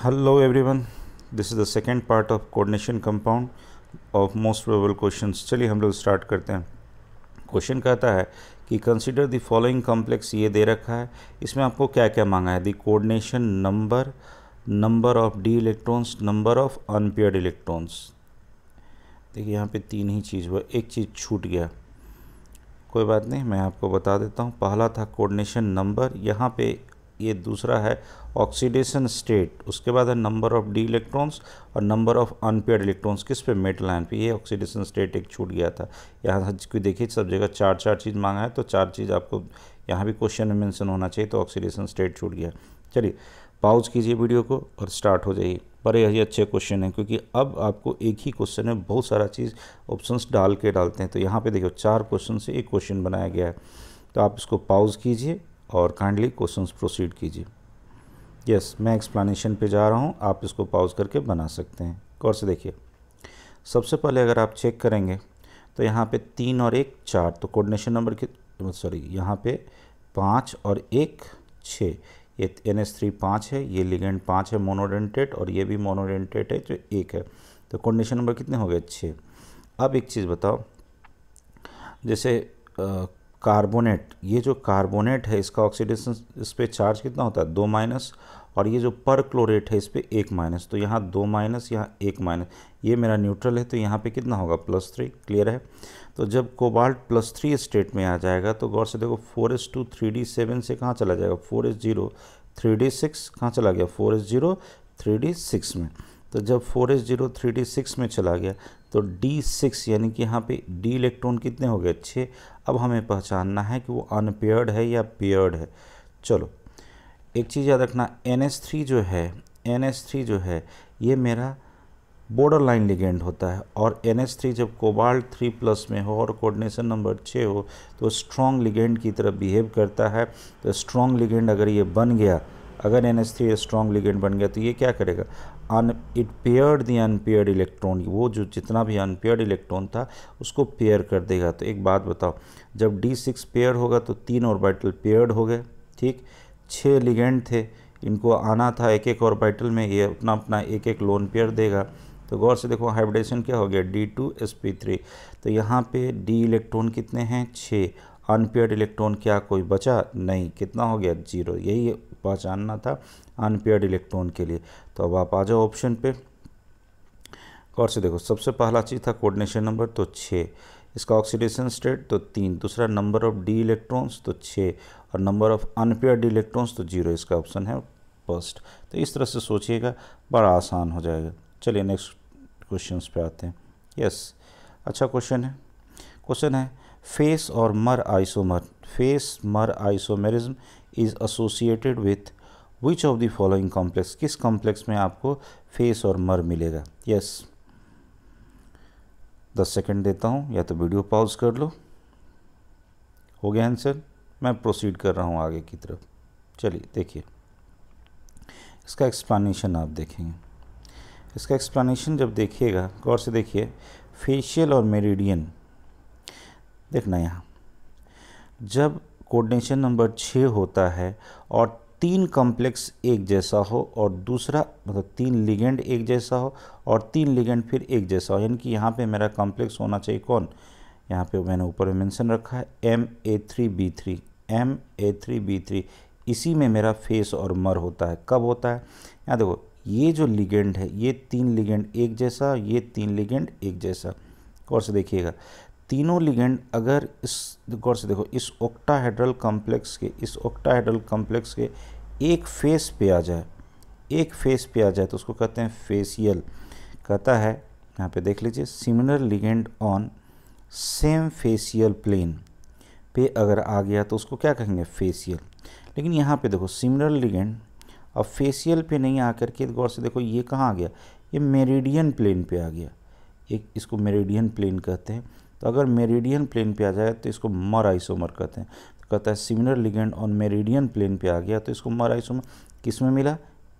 Hello everyone, this is the second part of coordination compound of most probable questions। चलिए हम लोग start करते हैं। क्वेश्चन कहता है कि कंसिडर द फॉलोइंग कॉम्प्लेक्स, ये दे रखा है। इसमें आपको क्या क्या मांगा है? The coordination number, number of D electrons, number of unpaired electrons. देखिए यहाँ पे तीन ही चीज़ हुआ, एक चीज़ छूट गया, कोई बात नहीं, मैं आपको बता देता हूँ। पहला था कोऑर्डिनेशन नंबर, यहाँ पे ये दूसरा है ऑक्सीडेशन स्टेट, उसके बाद है नंबर ऑफ डी इलेक्ट्रॉन्स और नंबर ऑफ अनपेयर्ड इलेक्ट्रॉन्स। किस पे? मेटल आयन पे। ये ऑक्सीडेशन स्टेट एक छूट गया था। यहाँ कोई देखिए सब जगह चार चार चीज़ मांगा है, तो चार चीज़ आपको यहाँ भी क्वेश्चन में मेंशन होना चाहिए, तो ऑक्सीडेशन स्टेट छूट गया। चलिए पॉज कीजिए वीडियो को और स्टार्ट हो जाइए। बड़े ही अच्छे क्वेश्चन हैं, क्योंकि अब आपको एक ही क्वेश्चन में बहुत सारा चीज़ ऑप्शंस डाल के डालते हैं। तो यहाँ पे देखो चार क्वेश्चन से एक क्वेश्चन बनाया गया है, तो आप इसको पॉज कीजिए और काइंडली क्वेश्चंस प्रोसीड कीजिए। यस, मैं एक्सप्लेनेशन पे जा रहा हूँ, आप इसको पॉज करके बना सकते हैं। गौर से देखिए, सबसे पहले अगर आप चेक करेंगे तो यहाँ पे 3 और 1 4, तो कोऑर्डिनेशन नंबर की यहाँ पे 5 और 1 6, ये NH3 5 है, ये लिगेंड 5 है मोनोडेंटेट, और ये भी मोनोडेंटेट है जो 1 है। तो कोऑर्डिनेशन नंबर कितने हो गए? 6। अब एक चीज़ बताओ, जैसे कार्बोनेट, ये जो कार्बोनेट है इसका ऑक्सीडेशन इस पर चार्ज कितना होता है? 2 माइनस, और ये जो पर क्लोरेट है इस पर 1 माइनस, तो यहाँ 2 माइनस, यहाँ 1 माइनस। ये मेरा न्यूट्रल है, तो यहाँ पे कितना होगा? +3। क्लियर है? तो जब कोबाल्ट +3 स्टेट में आ जाएगा तो गौर से देखो 4s2 3d7 से कहाँ चला जाएगा? 4s0 3d6 कहाँ चला गया? 4s0 3d6 में। तो जब 4s0 3d6 में चला गया तो d6 यानी कि यहाँ पे d इलेक्ट्रॉन कितने हो गए? 6। अब हमें पहचानना है कि वो अनपेयर्ड है या पेयर्ड है। चलो एक चीज़ याद रखना, NH3 जो है ये मेरा बॉर्डर लाइन लिगेंड होता है, और NH3 जब कोबाल्ट 3+ में हो और कोऑर्डिनेशन नंबर 6 हो तो स्ट्रॉन्ग लिगेंड की तरह बिहेव करता है। तो स्ट्रॉन्ग लिगेंड अगर ये बन गया, अगर NH3 स्ट्रॉन्ग लिगेंड बन गया, तो ये क्या करेगा? It paired the unpaired electron, वो जो जितना भी अनपेयर्ड इलेक्ट्रॉन था उसको पेयर कर देगा। तो एक बात बताओ, जब D6 पेयर होगा तो 3 ऑर्बिटल पेयर्ड हो गए, ठीक। 6 लिगेंड थे, इनको आना था एक एक ऑर्बिटल में, ये अपना अपना एक एक लोन पेयर देगा। तो गौर से देखो हाइब्रिडेशन क्या हो गया? D2sp3। तो यहाँ पे D इलेक्ट्रॉन कितने हैं? 6। अनपेयर्ड इलेक्ट्रॉन क्या कोई बचा? नहीं। कितना हो गया? 0। यही पहचानना था अनपेयर्ड इलेक्ट्रॉन के लिए। तो अब आप आ जाओ ऑप्शन पे। गौर से देखो, सबसे पहला चीज़ था कोऑर्डिनेशन नंबर, तो 6। इसका ऑक्सीडेशन स्टेट तो 3, दूसरा नंबर ऑफ डी इलेक्ट्रॉन्स तो 6, और नंबर ऑफ अनपेयर्ड इलेक्ट्रॉन्स तो 0। इसका ऑप्शन है फर्स्ट। तो इस तरह से सोचिएगा, बड़ा आसान हो जाएगा। चलिए नेक्स्ट क्वेश्चन पे आते हैं। यस, अच्छा क्वेश्चन है फेस और मर आइसोमर, फेस मर isomerism is associated with which of the following complex. किस कॉम्प्लेक्स में आपको फेस और मर मिलेगा? यस, 10 सेकंड देता हूँ, या तो वीडियो पॉज कर लो। हो गया आंसर? मैं प्रोसीड कर रहा हूँ आगे की तरफ। चलिए देखिए, इसका एक्सप्लेनेशन आप देखेंगे। इसका एक्सप्लेनेशन जब देखिएगा, गौर से देखिए, फेशियल और मेरिडियन देखना। यहाँ जब कोऑर्डिनेशन नंबर 6 होता है और 3 कॉम्प्लेक्स एक जैसा हो, और दूसरा मतलब 3 लिगेंड एक जैसा हो और 3 लिगेंड फिर एक जैसा हो, यानी कि यहाँ पे मेरा कॉम्प्लेक्स होना चाहिए कौन? यहाँ पे मैंने ऊपर में मेंशन रखा है Ma3B3, Ma3B3। इसी में मेरा फेस और मर होता है। कब होता है? यहाँ देखो, ये जो लिगेंड है, ये 3 लिगेंड एक जैसा, ये 3 लिगेंड एक जैसा। गौर से देखिएगा, तीनों लिगेंड अगर इस, गौर से देखो, इस ऑक्टाहेड्रल कॉम्प्लेक्स के एक फेस पे आ जाए, तो उसको कहते हैं फेसियल। कहता है यहाँ पे देख लीजिए, similar ligand on same facial plane पे अगर आ गया तो उसको क्या कहेंगे? फेसियल। लेकिन यहाँ पे देखो, सिमिलर लिगेंड अब फेसियल पे नहीं आकर के, गौर से देखो ये कहाँ आ गया? ये मेरिडियन प्लेन पे आ गया। एक इसको मेरिडियन प्लेन कहते हैं। तो अगर मेरिडियन प्लेन पे आ जाए तो इसको मर आइसोमर कहते हैं। तो कहता है similar ligand on meridian plane पे आ गया तो इसको मर आइसोमर। किस में मिला?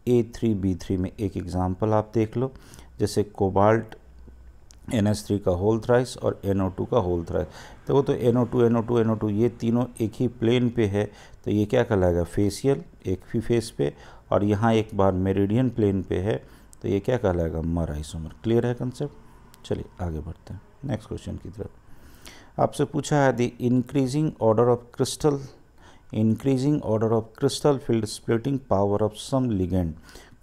A3B3 में। एक एग्जांपल आप देख लो, जैसे कोबाल्ट NH3 का होल थ्राइस और NO2 का होल थ्राइस। तो वो तो NO2 ये तीनों एक ही प्लेन पे है, तो ये क्या कहलाएगा? फेसियल, एक ही फेस पे, और यहाँ एक बार मेरिडियन प्लेन पे है, तो ये क्या कहलाएगा, मर आइसोमर। क्लियर है कंसेप्ट। चलिए आगे बढ़ते हैं नेक्स्ट क्वेश्चन की तरफ। आपसे पूछा है the increasing order of crystal field splitting power of some ligand.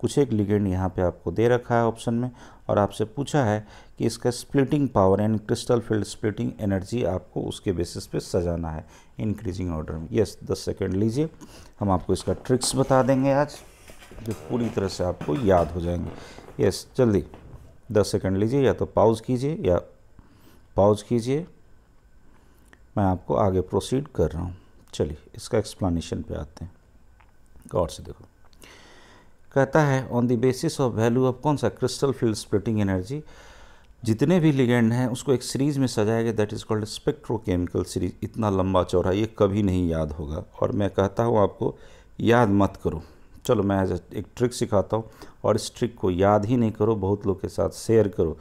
कुछ एक लिगेंड यहाँ पे आपको दे रखा है ऑप्शन में, और आपसे पूछा है कि इसका स्प्लिटिंग पावर यानी क्रिस्टल फील्ड स्प्लिटिंग एनर्जी आपको उसके बेसिस पे सजाना है इंक्रीजिंग ऑर्डर में। यस 10 सेकेंड लीजिए, हम आपको इसका ट्रिक्स बता देंगे आज, जो पूरी तरह से आपको याद हो जाएंगे। यस जल्दी 10 सेकेंड लीजिए, या तो पॉज कीजिए, मैं आपको आगे प्रोसीड कर रहा हूँ। चलिए इसका एक्सप्लेनेशन पे आते हैं, गौर से देखो। कहता है on the basis of value of कौन सा, क्रिस्टल फील्ड स्प्लिटिंग एनर्जी, जितने भी लिगेंड हैं उसको एक सीरीज़ में सजाया गया, that is called spectrochemical series. इतना लंबा चौड़ा ये कभी नहीं याद होगा, और मैं कहता हूँ आपको याद मत करो। चलो मैं एक ट्रिक सिखाता हूँ, और इस ट्रिक को याद ही नहीं करो, बहुत लोग के साथ शेयर करो।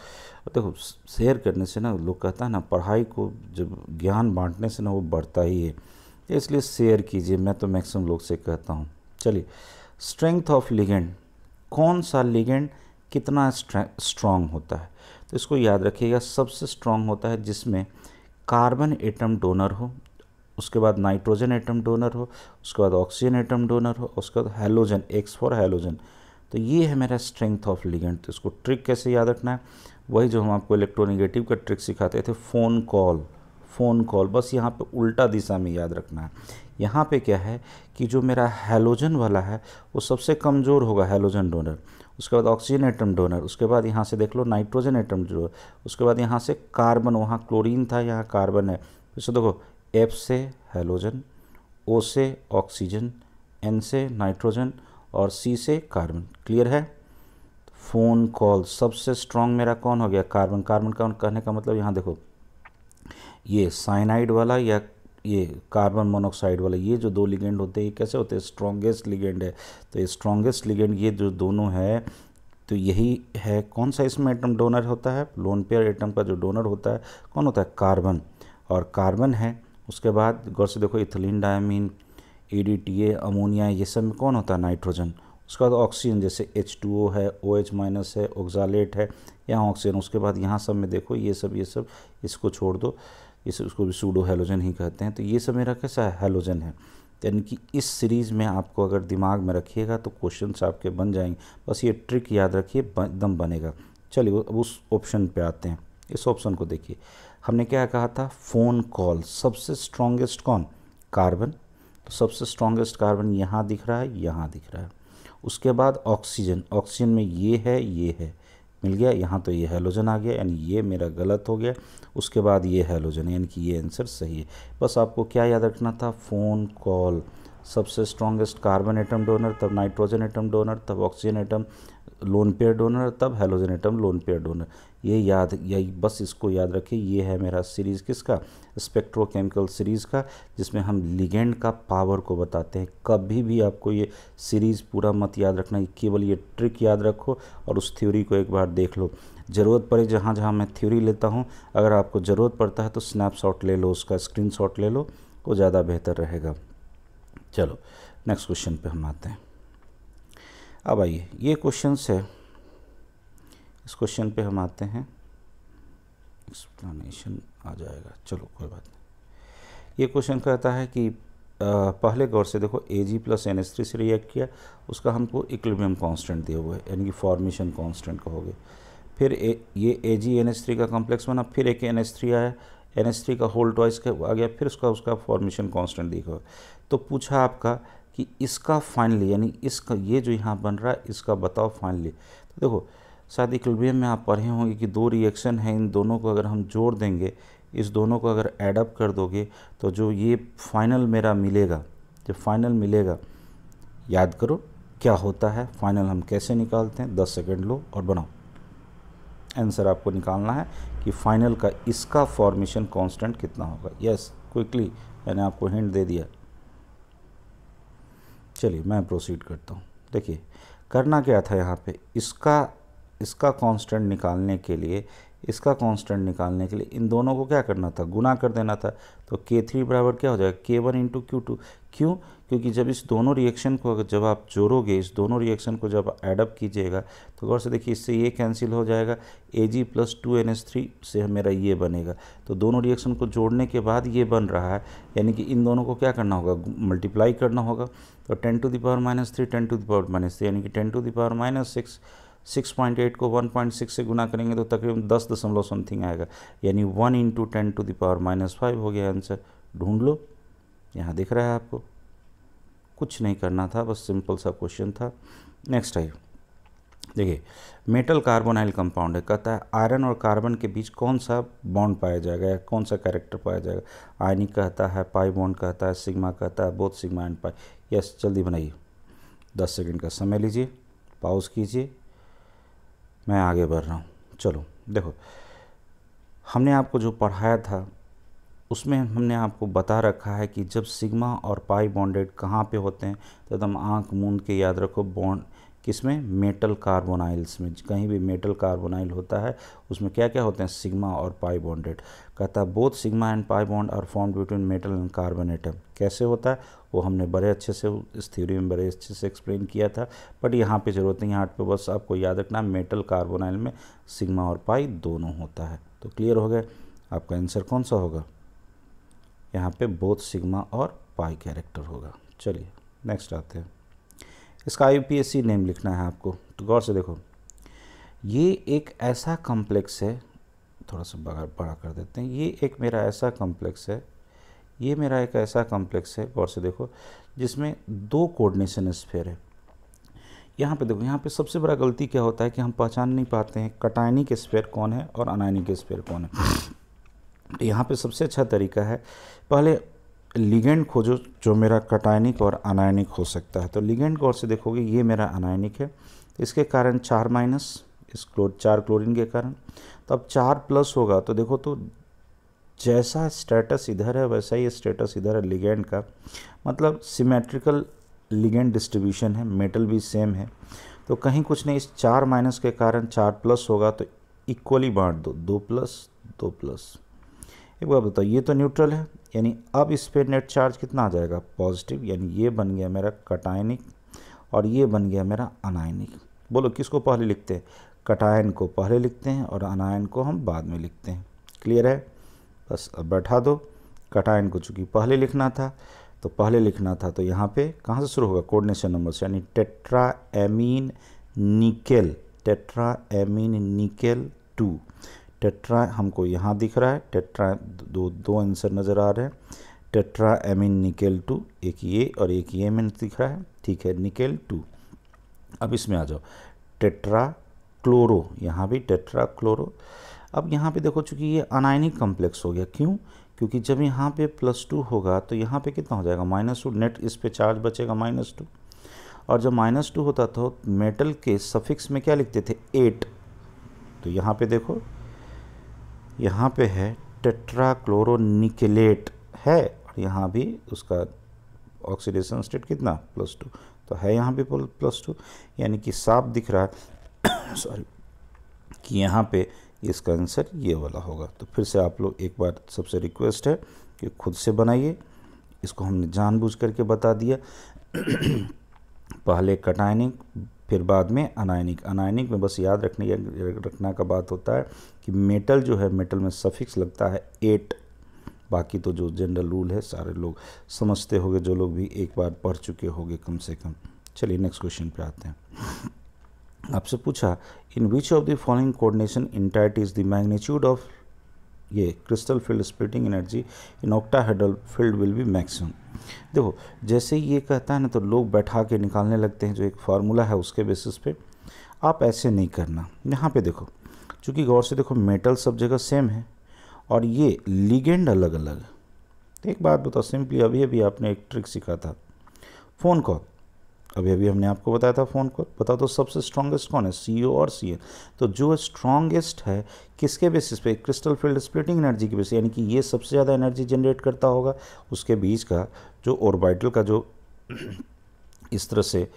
देखो शेयर करने से ना, लोग कहता है ना, पढ़ाई को जब ज्ञान बांटने से ना वो बढ़ता ही है, इसलिए शेयर कीजिए, मैं तो मैक्सिमम लोग से कहता हूँ। चलिए स्ट्रेंथ ऑफ लिगेंड, कौन सा लिगेंड कितना स्ट्रॉन्ग होता है, तो इसको याद रखिएगा। सबसे स्ट्रॉन्ग होता है जिसमें कार्बन एटम डोनर हो, उसके बाद नाइट्रोजन एटम डोनर हो, उसके बाद ऑक्सीजन एटम डोनर हो, उसके बाद हैलोजन, एक्स फॉर हैलोजन। तो ये है मेरा स्ट्रेंथ ऑफ लिगेंड। तो इसको ट्रिक कैसे याद रखना है, वही जो हम आपको इलेक्ट्रोनेगेटिव का ट्रिक सिखाते थे, फ़ोन कॉल, बस यहाँ पे उल्टा दिशा में याद रखना है। यहाँ पे क्या है कि जो मेरा हैलोजन वाला है वो सबसे कमज़ोर होगा, हैलोजन डोनर, उसके बाद ऑक्सीजन एटम डोनर, उसके बाद यहाँ से देख लो नाइट्रोजन एटम डोनर, उसके बाद यहाँ से कार्बन, वहाँ क्लोरीन था यहाँ कार्बन है, तो देखो एफ से हैलोजन, ओ से ऑक्सीजन, एन से नाइट्रोजन और सी से कार्बन। क्लियर है। फ़ोन कॉल सबसे स्ट्रॉन्ग मेरा कौन हो गया, कार्बन का कहने का मतलब यहाँ देखो, ये साइनाइड वाला या ये कार्बन मोनोऑक्साइड वाला, ये जो दो लिगेंड होते हैं ये कैसे होते हैं, स्ट्रॉन्गेस्ट लिगेंड है। तो ये स्ट्रॉन्गेस्ट लिगेंड ये जो दोनों है, तो यही है। कौन सा इसमें एटम डोनर होता है, लोन पेयर एटम का जो डोनर होता है कौन होता है, कार्बन, और कार्बन है। उसके बाद गौर से देखो इथिलीन डायमीन, EDTA, अमोनिया, ये सब में कौन होता है, नाइट्रोजन। उसके बाद ऑक्सीजन, जैसे H2O है, OH- है, ऑक्सालेट है, यहाँ ऑक्सीजन। उसके बाद यहाँ सब में देखो ये सब इसको छोड़ दो, इसको भी सूडो हैलोजन ही कहते हैं। तो ये सब मेरा कैसा है, हैलोजन है। यानी कि इस सीरीज़ में आपको अगर दिमाग में रखिएगा तो क्वेश्चंस आपके बन जाएंगे, बस ये ट्रिक याद रखिए, एकदम बनेगा। चलिए अब उस ऑप्शन पे आते हैं। इस ऑप्शन को देखिए, हमने क्या कहा था, फ़ोन कॉल, सबसे स्ट्रॉन्गेस्ट कौन, कार्बन। तो सबसे स्ट्रॉन्गेस्ट कार्बन यहाँ दिख रहा है, यहाँ दिख रहा है। उसके बाद ऑक्सीजन में ये है, मिल गया। यहाँ तो ये हैलोजन आ गया, यानी ये मेरा गलत हो गया। उसके बाद ये हैलोजन, यानी कि ये आंसर सही है। बस आपको क्या याद रखना था, फ़ोन कॉल, सबसे स्ट्रॉन्गेस्ट कार्बन एटम डोनर, तब नाइट्रोजन एटम डोनर, तब oxygen atom lone pair donor, तब halogen atom lone pair donor. यही बस इसको याद रखिए। ये है मेरा सीरीज़ किसका, स्पेक्ट्रोकेमिकल सीरीज़ का, जिसमें हम लिगेंड का पावर को बताते हैं। कभी भी आपको ये सीरीज़ पूरा मत याद रखना, केवल ये ट्रिक याद रखो और उस थ्योरी को एक बार देख लो। ज़रूरत पड़े, जहाँ जहाँ मैं थ्योरी लेता हूँ, अगर आपको ज़रूरत पड़ता है तो स्नैपशॉट ले लो, उसका स्क्रीनशॉट ले लो, वो ज़्यादा बेहतर रहेगा। चलो नेक्स्ट क्वेश्चन पे हम आते हैं। अब आइए, ये क्वेश्चन है, इस क्वेश्चन पे हम आते हैं, एक्सप्लेनेशन आ जाएगा। चलो कोई बात नहीं। ये क्वेश्चन कहता है कि पहले गौर से देखो, Ag + NH3 से रिएक्ट किया, उसका हमको इक्विलिब्रियम कांस्टेंट दिया हुआ है, यानी कि फॉर्मेशन कांस्टेंट कहोगे। फिर ये Ag-NH3 का कॉम्प्लेक्स बना, फिर एक NH3 आया, NH3 का होल ट्वाइस आ गया, फिर उसका फॉर्मेशन कांस्टेंट दिखा। तो पूछा आपका कि इसका फाइनली, यानी इसका ये जो यहाँ बन रहा है इसका बताओ फाइनली। तो देखो शायद इक्विलिब्रियम में आप पढ़े होंगे कि दो रिएक्शन हैं, इन दोनों को अगर हम जोड़ देंगे, इस दोनों को अगर एडअप कर दोगे, तो जो ये फाइनल मेरा मिलेगा, जब फाइनल मिलेगा, याद करो क्या होता है फाइनल, हम कैसे निकालते हैं। 10 सेकेंड लो और बनाओ। आंसर आपको निकालना है कि फाइनल का इसका फॉर्मेशन कांस्टेंट कितना होगा। यस क्विकली, मैंने आपको हिंट दे दिया। चलिए मैं प्रोसीड करता हूँ। देखिए करना क्या था यहाँ पे, इसका कांस्टेंट निकालने के लिए इसका कांस्टेंट निकालने के लिए इन दोनों को क्या करना था, गुना कर देना था। तो K3 बराबर क्या हो जाएगा, K1 इंटू Q2। क्यों? क्योंकि जब इस दोनों रिएक्शन को जब आप जोड़ोगे, इस दोनों रिएक्शन को जब एडअप कीजिएगा तो गौर से देखिए इससे ये कैंसिल हो जाएगा, Ag प्लस 2NH3 से मेरा ये बनेगा। तो दोनों रिएक्शन को जोड़ने के बाद ये बन रहा है, यानी कि इन दोनों को क्या करना होगा, मल्टीप्लाई करना होगा। तो 10 to the power -3 10 to the power -3 यानी कि 10 टू द पावर -6 6.8 को 1.6 से गुना करेंगे तो तकरीबन 10 दशमलव समथिंग आएगा, यानी 1 इंटू 10 टू द पावर -5 हो गया आंसर। ढूंढ लो, यहाँ दिख रहा है आपको, कुछ नहीं करना था, बस सिंपल सा क्वेश्चन था। नेक्स्ट है, देखिए मेटल कार्बोनाइल कंपाउंड है, कहता है आयरन और कार्बन के बीच कौन सा बॉन्ड पाया जाएगा या कौन सा कैरेक्टर पाया जाएगा। आयनिक कहता है, पाई बॉन्ड कहता है, सिग्मा कहता है, both sigma and pi. Yes, जल्दी बनाइए, 10 सेकंड का समय लीजिए, पॉज कीजिए, मैं आगे बढ़ रहा हूँ। चलो देखो, हमने आपको जो पढ़ाया था उसमें हमने आपको बता रखा है कि जब सिग्मा और पाई बॉन्डेड कहाँ पे होते हैं, तो एकदम आँख मूंद के याद रखो, बॉन्ड किसमें, मेटल कार्बोनाइल्स में। कहीं भी मेटल कार्बोनाइल होता है उसमें क्या क्या होते हैं, सिग्मा और पाई बॉन्डेड। कहता है both sigma and pi bond are formed between metal and carbon atom. कैसे होता है वो हमने बड़े अच्छे से इस थ्योरी में बड़े अच्छे से एक्सप्लेन किया था, बट यहाँ पे जरूरत नहीं, यहाँ पे बस आपको याद रखना मेटल कार्बोनाइल में सिग्मा और पाई दोनों होता है। तो क्लियर हो गया, आपका आंसर कौन सा होगा, यहाँ पे बोथ सिग्मा और पाई कैरेक्टर होगा। चलिए नेक्स्ट आते हैं, इसका IUPAC नेम लिखना है आपको। तो गौर से देखो, ये एक ऐसा कॉम्प्लेक्स है, थोड़ा सा बड़ा कर देते हैं, ये एक मेरा ऐसा कॉम्प्लेक्स है, ये मेरा एक ऐसा कॉम्प्लेक्स है, गौर से देखो, जिसमें 2 कोऑर्डिनेशन स्फीयर है। यहाँ पे देखो, यहाँ पे सबसे बड़ा गलती क्या होता है कि हम पहचान नहीं पाते हैं कटायनिक स्फीयर कौन है और अनायनिक स्फीयर कौन है। यहाँ पे सबसे अच्छा तरीका है, पहले लिगेंड खोजो जो मेरा कटायनिक और अनायनिक हो सकता है। तो लिगेंड गौर से देखोगे, ये मेरा अनायनिक है, तो इसके कारण 4 माइनस, इस 4 क्लोरीन के कारण। तो अब 4 प्लस होगा, तो देखो तो जैसा स्टेटस इधर है वैसा ही स्टेटस इधर है लिगेंड का, मतलब सिमेट्रिकल लिगेंड डिस्ट्रीब्यूशन है, मेटल भी सेम है। तो कहीं कुछ नहीं, इस 4 माइनस के कारण 4 प्लस होगा, तो इक्वली बांट दो, 2 प्लस 2 प्लस। एक बार बताओ, ये तो न्यूट्रल है, यानी अब इस पे नेट चार्ज कितना आ जाएगा, पॉजिटिव, यानी ये बन गया मेरा कटायनिक और ये बन गया मेरा अनायनिक। बोलो किसको पहले लिखते हैं, कटायन को पहले लिखते हैं और अनायन को हम बाद में लिखते हैं। क्लियर है, बस अब बैठा दो। कटायन को चूँकि पहले लिखना था तो पहले लिखना था, तो यहाँ पे कहाँ से शुरू होगा, कोऑर्डिनेशन नंबर से, यानी tetraammine nickel, tetraammine nickel 2। Tetra हमको यहाँ दिख रहा है, टेट्रा दो आंसर नज़र आ रहे हैं, टेट्राएमीन निकेल 2, एक ये और एक ये में दिख रहा है, ठीक है, निकेल 2। अब इसमें आ जाओ, टेट्रा क्लोरो, यहाँ भी टेट्रा क्लोरो। अब यहाँ पे देखो, चूँकि ये अनायनिक कॉम्प्लेक्स हो गया, क्यों, क्योंकि जब यहाँ पे +2 होगा तो यहाँ पे कितना हो जाएगा, -2, नेट इस पे चार्ज बचेगा -2। और जब -2 होता था तो मेटल के सफिक्स में क्या लिखते थे, 8। तो यहाँ पे देखो, यहाँ पे है टेट्राक्लोरोनिकेलेट है, और यहाँ भी उसका ऑक्सीडेशन स्टेट कितना, +2, तो है यहाँ पे +2, यानी कि साफ दिख रहा है सॉरी, कि यहाँ पे इसका आंसर ये वाला होगा। तो फिर से आप लोग एक बार सबसे रिक्वेस्ट है कि खुद से बनाइए, इसको हमने जानबूझ करके बता दिया पहले कटायनिक फिर बाद में अनायनिक। अनायनिक में बस याद रखना का बात होता है कि मेटल जो है, मेटल में सफिक्स लगता है 8, बाकी तो जो जनरल रूल है सारे लोग समझते होंगे, जो लोग भी एक बार पढ़ चुके होंगे कम से कम। चलिए नेक्स्ट क्वेश्चन पे आते हैं। आपसे पूछा, in which of the following coordination entity is the magnitude of ये crystal field splitting energy in octahedral field will be maximum. देखो जैसे ही ये कहता है ना, तो लोग बैठा के निकालने लगते हैं जो एक फार्मूला है उसके बेसिस पे। आप ऐसे नहीं करना। यहाँ पे देखो, चूँकि गौर से देखो, मेटल सब जगह सेम है और ये लिगेंड अलग अलग है। तो एक बात बताओ सिंपली, अभी अभी आपने एक ट्रिक सीखा था, फ़ोन कॉल, अभी अभी हमने आपको बताया था फ़ोन कॉल। बताओ तो सबसे स्ट्रॉन्गेस्ट कौन है, CO और Cn। तो जो स्ट्रॉन्गेस्ट है किसके बेसिस पे, क्रिस्टल फील्ड स्प्लिटिंग एनर्जी के बेसिस, यानी कि ये सबसे ज़्यादा एनर्जी जनरेट करता होगा, उसके बीच का जो ऑर्बिटल का जो इस तरह से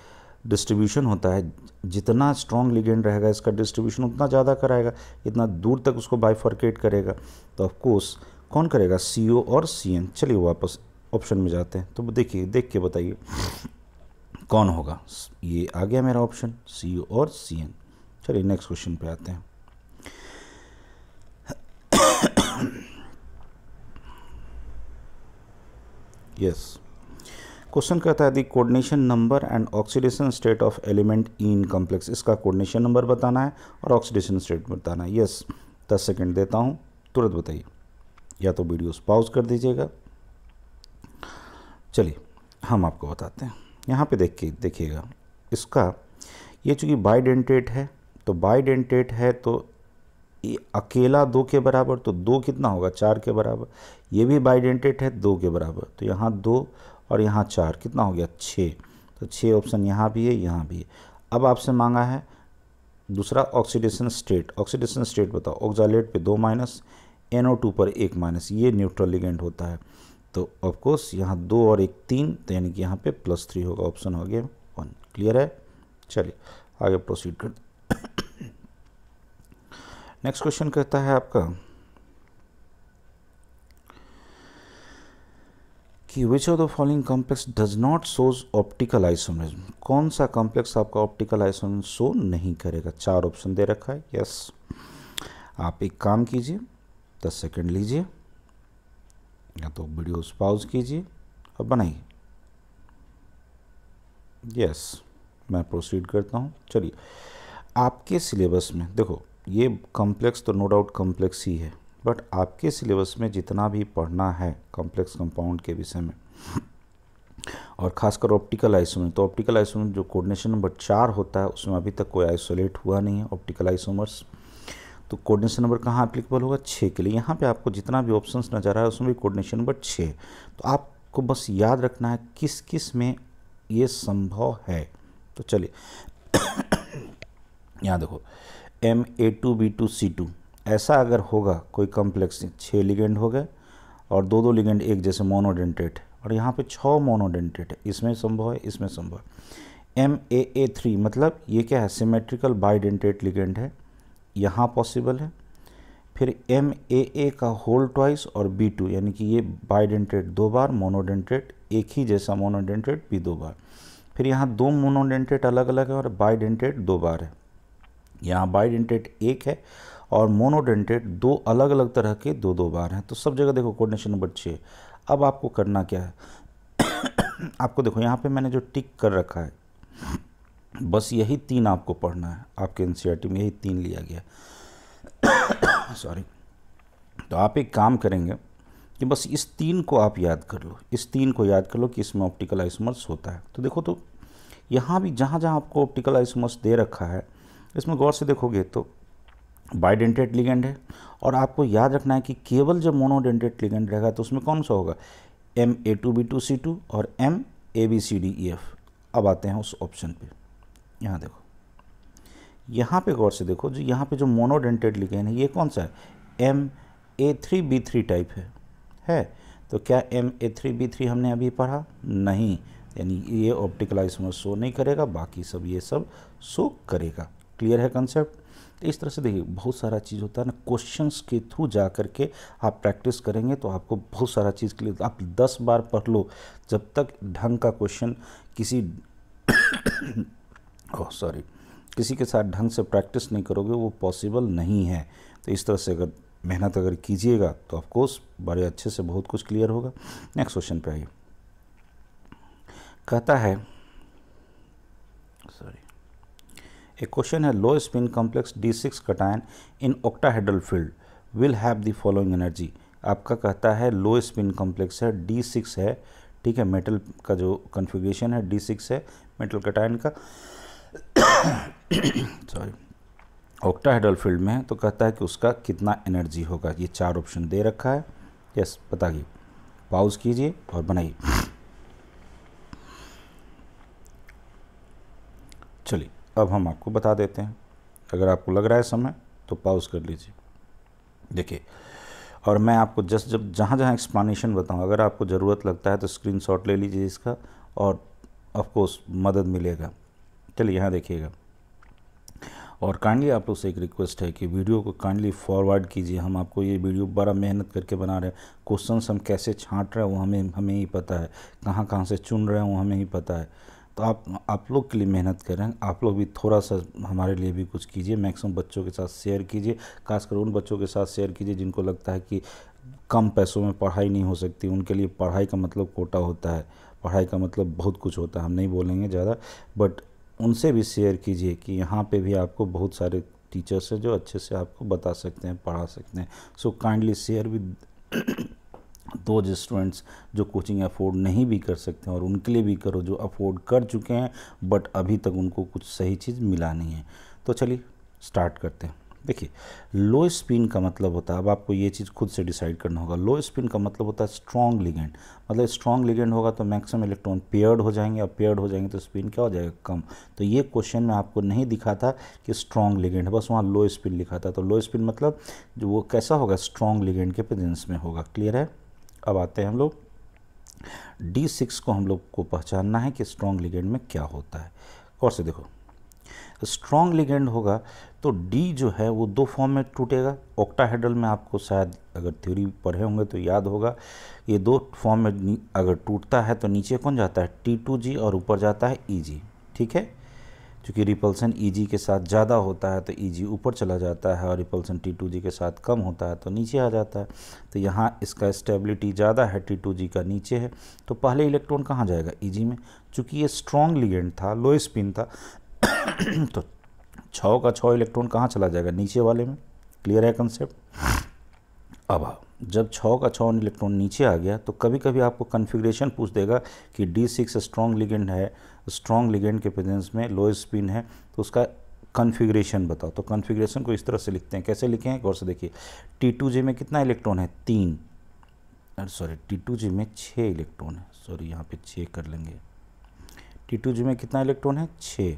डिस्ट्रीब्यूशन होता है, जितना स्ट्रॉन्ग लिगेंड रहेगा इसका डिस्ट्रीब्यूशन उतना ज़्यादा कराएगा, इतना दूर तक उसको बाइफर्केट करेगा। तो ऑफ कोर्स कौन करेगा, CO और CN। चलिए वापस ऑप्शन में जाते हैं, तो देखिए देख के बताइए कौन होगा। ये आ गया मेरा ऑप्शन CO और CN। चलिए नेक्स्ट क्वेश्चन पे आते हैं। यस, क्वेश्चन कहता है the coordination number and oxidation state of element in complex. इसका कोऑर्डिनेशन नंबर बताना है और ऑक्सीडेशन स्टेट बताना है। यस, 10 सेकंड देता हूँ, तुरंत बताइए, या तो वीडियोस पॉज कर दीजिएगा। चलिए हम आपको बताते हैं। यहाँ पे देखिएगा इसका, ये चूँकि बाइडेंटेट है, तो बाइडेंटेट है तो ये अकेला 2 के बराबर, तो 2 कितना होगा, 4 के बराबर। ये भी बाइडेंटेट है 2 के बराबर, तो यहाँ 2 और यहाँ 4 कितना हो गया, 6। तो 6 ऑप्शन यहाँ भी है, यहाँ भी है। अब आपसे मांगा है दूसरा ऑक्सीडेशन स्टेट। ऑक्सीडेशन स्टेट बताओ, ऑक्सालेट पे 2 माइनस, NO2 पर 1 माइनस, ये न्यूट्रल लिगेंड होता है। तो ऑफकोर्स यहाँ 2 और 1 3, तो यानी कि यहाँ पे +3 होगा। ऑप्शन हो गया 1। क्लियर है? चलिए आगे प्रोसीड करते। नेक्स्ट क्वेश्चन कहता है आपका कि विच of the following complex does not shows optical isomerism. कौन सा कॉम्प्लेक्स आपका ऑप्टिकल आइसोमरिज्म शो नहीं करेगा। 4 ऑप्शन दे रखा है। यस, आप एक काम कीजिए, 10 सेकंड लीजिए, या तो वीडियोस पॉज कीजिए और बनाइए। यस, मैं प्रोसीड करता हूँ। चलिए, आपके सिलेबस में देखो, ये कॉम्प्लेक्स तो नो डाउट कॉम्प्लेक्स ही है, बट आपके सिलेबस में जितना भी पढ़ना है कॉम्प्लेक्स कंपाउंड के विषय में, और खासकर ऑप्टिकल आइसोमर, तो ऑप्टिकल आइसोमर जो कोऑर्डिनेशन नंबर 4 होता है उसमें अभी तक कोई आइसोलेट हुआ नहीं है ऑप्टिकल आइसोमर्स। तो कोऑर्डिनेशन नंबर कहाँ एप्लीकेबल होगा, 6 के लिए। यहाँ पे आपको जितना भी ऑप्शंस नजर आ रहा है उसमें भी कोऑर्डिनेशन नंबर 6। तो आपको बस याद रखना है किस किस में ये संभव है। तो चलिए यहाँ देखो, Ma2B2C2 ऐसा अगर होगा कोई कॉम्प्लेक्स, 6 लिगेंड हो गए और 2 लिगेंड एक जैसे मोनोडेंटेट है, और यहाँ पे 6 मोनोडेंटेट है, इसमें संभव है, इसमें संभव है। MAA3 मतलब ये क्या है, सिमेट्रिकल बाइडेंटेट लिगेंड है, यहाँ पॉसिबल है। फिर MAA का होल ट्वाइस और B2 यानी कि ये बाइडेंटेट 2 बार, मोनोडेंटेट एक ही जैसा मोनोडेंटेट भी 2 बार। फिर यहाँ 2 मोनोडेंटेट अलग अलग है और बाइडेंटेट 2 बार है। यहाँ बाइडेंटेट 1 है और मोनोडेंटेट 2 अलग अलग तरह के 2 बार हैं। तो सब जगह देखो कोऑर्डिनेशन नंबर 6। अब आपको करना क्या है आपको देखो यहाँ पे मैंने जो टिक कर रखा है, बस यही 3 आपको पढ़ना है। आपके NCERT में यही 3 लिया गया सॉरी। तो आप एक काम करेंगे कि बस इस 3 को आप याद कर लो, इस 3 को याद कर लो कि इसमें ऑप्टिकल आइसोमर्स होता है। तो देखो, तो यहाँ भी जहाँ जहाँ आपको ऑप्टिकल आइसोमर्स दे रखा है, इसमें गौर से देखोगे तो बाइडेंटेट लिगेंड है, और आपको याद रखना है कि केवल जब मोनोडेंटेट लिगेंड रहेगा तो उसमें कौन सा होगा, Ma2B2C2 और MABCDEF। अब आते हैं उस ऑप्शन पे। यहाँ देखो, यहाँ पे गौर से देखो, जो यहाँ पे जो मोनोडेंटेट लिगेंड है ये कौन सा है, MA3B3 टाइप है। तो क्या MA3B3 हमने अभी पढ़ा नहीं, यानी ये ऑप्टिकल आइसोमर शो नहीं करेगा, बाकी सब ये सब शो करेगा। क्लियर है कंसेप्ट? इस तरह से देखिए बहुत सारा चीज़ होता है ना, क्वेश्चंस के थ्रू जा करके आप प्रैक्टिस करेंगे तो आपको बहुत सारा चीज़ क्लियर। आप 10 बार पढ़ लो, जब तक ढंग का क्वेश्चन किसी किसी के साथ ढंग से प्रैक्टिस नहीं करोगे वो पॉसिबल नहीं है। तो इस तरह से अगर मेहनत अगर कीजिएगा तो ऑफकोर्स बड़े अच्छे से बहुत कुछ क्लियर होगा। नेक्स्ट क्वेश्चन पे आइए। कहता है, एक क्वेश्चन है, लो spin complex D6 cation in octahedral field will have the following energy. आपका कहता है लो स्पिन कॉम्प्लेक्स है, D6 है, ठीक है, मेटल का जो कॉन्फ़िगरेशन है D6 है, मेटल कटायन का सॉरी ऑक्टाहेड्रल फील्ड में है, तो कहता है कि उसका कितना एनर्जी होगा। ये 4 ऑप्शन दे रखा है। यस, बताइए, पॉज कीजिए और बनाइए। चलिए अब हम आपको बता देते हैं, अगर आपको लग रहा है समय तो पॉज कर लीजिए। देखिए, और मैं आपको जब जहाँ जहाँ एक्सप्लेनेशन बताऊँ, अगर आपको ज़रूरत लगता है तो स्क्रीनशॉट ले लीजिए इसका, और ऑफ कोर्स मदद मिलेगा। चलिए यहाँ देखिएगा, और काइंडली आप लोग से एक रिक्वेस्ट है कि वीडियो को काइंडली फॉरवर्ड कीजिए। हम आपको ये वीडियो बड़ा मेहनत करके बना रहे हैं, क्वेश्चंस हम कैसे छांट रहे हैं वो हमें ही पता है, कहाँ से चुन रहे हैं वो हमें ही पता है। तो आप लोग के लिए मेहनत कर रहे हैं, आप लोग भी थोड़ा सा हमारे लिए भी कुछ कीजिए, मैक्सिमम बच्चों के साथ शेयर कीजिए, खासकर उन बच्चों के साथ शेयर कीजिए जिनको लगता है कि कम पैसों में पढ़ाई नहीं हो सकती। उनके लिए पढ़ाई का मतलब कोटा होता है, पढ़ाई का मतलब बहुत कुछ होता है, हम नहीं बोलेंगे ज़्यादा, बट उनसे भी शेयर कीजिए कि यहाँ पे भी आपको बहुत सारे टीचर्स हैं जो अच्छे से आपको बता सकते हैं, पढ़ा सकते हैं। So kindly share with those students जो कोचिंग अफोर्ड नहीं भी कर सकते हैं, और उनके लिए भी करो जो अफोर्ड कर चुके हैं बट अभी तक उनको कुछ सही चीज़ मिला नहीं है। तो चलिए स्टार्ट करते हैं। देखिए, लो स्पिन का मतलब होता है, अब आपको ये चीज़ खुद से डिसाइड करना होगा। लो स्पिन का मतलब होता है स्ट्रॉन्ग लिगेंड, मतलब स्ट्रॉन्ग लिगेंड होगा तो मैक्सिमम इलेक्ट्रॉन पेयर्ड हो जाएंगे, और पेयर्ड हो जाएंगे तो स्पिन क्या हो जाएगा, कम। तो ये क्वेश्चन में आपको नहीं दिखा था कि स्ट्रॉन्ग लिगेंड है, बस वहाँ लो स्पिन लिखा था। तो लो स्पिन मतलब जो वो कैसा होगा, स्ट्रॉन्ग लिगेंड के प्रेजेंस में होगा। क्लियर है। अब आते हैं हम लोग D6 को, हम लोग को पहचानना है कि स्ट्रॉन्ग लिगेंड में क्या होता है। और से देखो, स्ट्रॉन्ग लिगेंड होगा तो D जो है वो दो फॉर्म में टूटेगा। ऑक्टाहेड्रल में आपको शायद अगर थ्योरी पढ़े होंगे तो याद होगा, ये दो फॉर्म में अगर टूटता है तो नीचे कौन जाता है, T2G, और ऊपर जाता है EG। ठीक है, क्योंकि रिपल्सन EG के साथ ज़्यादा होता है तो EG ऊपर चला जाता है, और रिपल्सन T2G के साथ कम होता है तो नीचे आ जाता है। तो यहाँ इसका स्टेबिलिटी ज़्यादा है, T2G का नीचे है, तो पहले इलेक्ट्रॉन कहाँ जाएगा, EG में। चूँकि ये स्ट्रॉन्ग लिगेंड था, लो स्पिन था तो 6 का 6 इलेक्ट्रॉन कहाँ चला जाएगा, नीचे वाले में। क्लियर है कंसेप्ट। अब जब 6 का 6 इलेक्ट्रॉन नीचे आ गया तो कभी कभी आपको कन्फिग्रेशन पूछ देगा कि D6 स्ट्रॉन्ग लिगेंड है, स्ट्रॉन्ग लिगेंड के प्रेजेंस में लो स्पिन है, तो उसका कन्फिग्रेशन बताओ। तो कन्फिग्रेशन को इस तरह से लिखते हैं, कैसे लिखे हैं, गौर से देखिए। T2G में कितना इलेक्ट्रॉन है, 3, सॉरी T2G में 6 इलेक्ट्रॉन है, सॉरी यहाँ पे 6 कर लेंगे। T2G में कितना इलेक्ट्रॉन है, 6,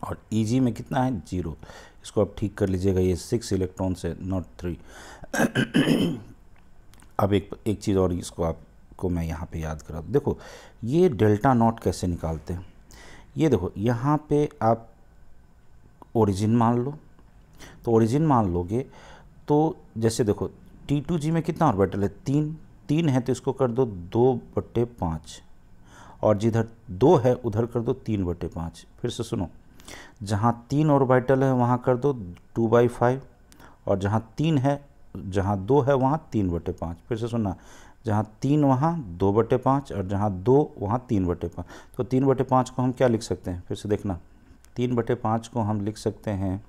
और EG में कितना है, 0। इसको आप ठीक कर लीजिएगा, ये 6 इलेक्ट्रॉन से, नॉट 3। अब एक चीज़ और इसको आपको मैं यहाँ पे याद करा दूँ। देखो ये डेल्टा नॉट कैसे निकालते हैं, ये देखो यहाँ पे आप ओरिजिन मान लो, तो ओरिजिन मान लोगे तो जैसे देखो T2G में कितना ऑर्बिटल है, 3 है, तो इसको कर दो 2/5, और जिधर 2 है उधर कर दो 3/5। फिर से सुनो, जहाँ 3 ऑर्बिटल है वहाँ कर दो 2/5, और जहाँ 2 है वहाँ 3/5। फिर से सुनना, जहाँ 3 वहाँ 2/5, और जहाँ 2 वहाँ 3/5। तो 3/5 को हम क्या लिख सकते हैं, फिर से देखना, 3/5 को हम लिख सकते हैं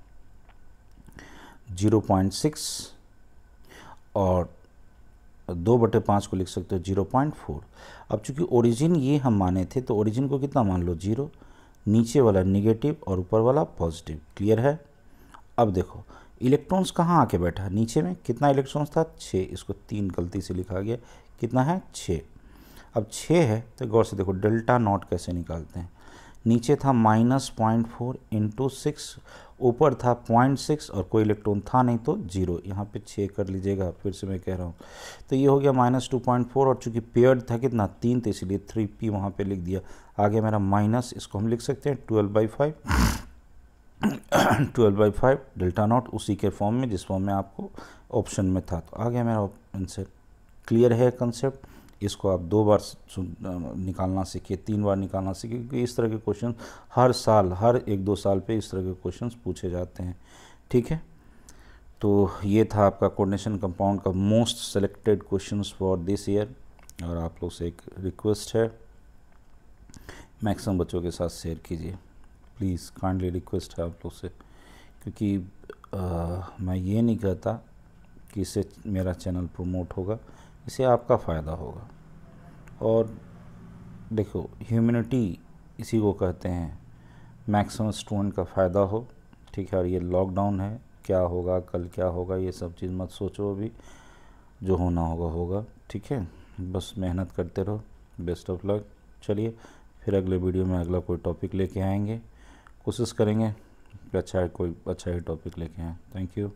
0.6, और 2/5 को लिख सकते हो 0.4। अब चूंकि ओरिजिन ये हम माने थे तो ओरिजिन को कितना मान लो, 0, नीचे वाला निगेटिव और ऊपर वाला पॉजिटिव। क्लियर है। अब देखो इलेक्ट्रॉन्स कहाँ आके बैठा है, नीचे में। कितना इलेक्ट्रॉन्स था, 6, इसको 3 गलती से लिखा गया, कितना है, 6। अब 6 है तो गौर से देखो डेल्टा नॉट कैसे निकालते हैं। नीचे था -0.4 × 6, ऊपर था 0.6, और कोई इलेक्ट्रॉन था नहीं तो 0। यहाँ पे 6 कर लीजिएगा, फिर से मैं कह रहा हूँ। तो ये हो गया -2.4, और चूंकि पेयर्ड था कितना, 3, तो इसलिए 3p वहाँ पे लिख दिया। आगे मेरा माइनस, इसको हम लिख सकते हैं 12/5 12/5 डेल्टा नॉट, उसी के फॉर्म में जिस फॉर्म में आपको ऑप्शन में था। तो आ गया मेरा आंसर। क्लियर है कंसेप्ट। इसको आप 2 बार निकालना सीखिए, 3 बार निकालना सीखिए, क्योंकि इस तरह के क्वेश्चन हर साल, हर 1-2 साल पे इस तरह के क्वेश्चन पूछे जाते हैं। ठीक है, तो ये था आपका कोऑर्डिनेशन कंपाउंड का most selected questions for this year. और आप लोग से एक रिक्वेस्ट है, मैक्सिमम बच्चों के साथ शेयर कीजिए प्लीज़, काइंडली रिक्वेस्ट है आप लोग से, क्योंकि मैं ये नहीं कहता कि इससे मेरा चैनल प्रमोट होगा, इससे आपका फ़ायदा होगा। और देखो ह्यूमैनिटी इसी को कहते हैं, मैक्सिमम स्टूडेंट का फ़ायदा हो। ठीक है, और ये लॉकडाउन है, क्या होगा कल, क्या होगा, ये सब चीज़ मत सोचो, अभी जो होना होगा होगा। ठीक है, बस मेहनत करते रहो। Best of luck. चलिए फिर अगले वीडियो में अगला कोई टॉपिक लेके आएंगे, कोशिश करेंगे कि कोई अच्छा ही टॉपिक लेके आएँ। Thank you.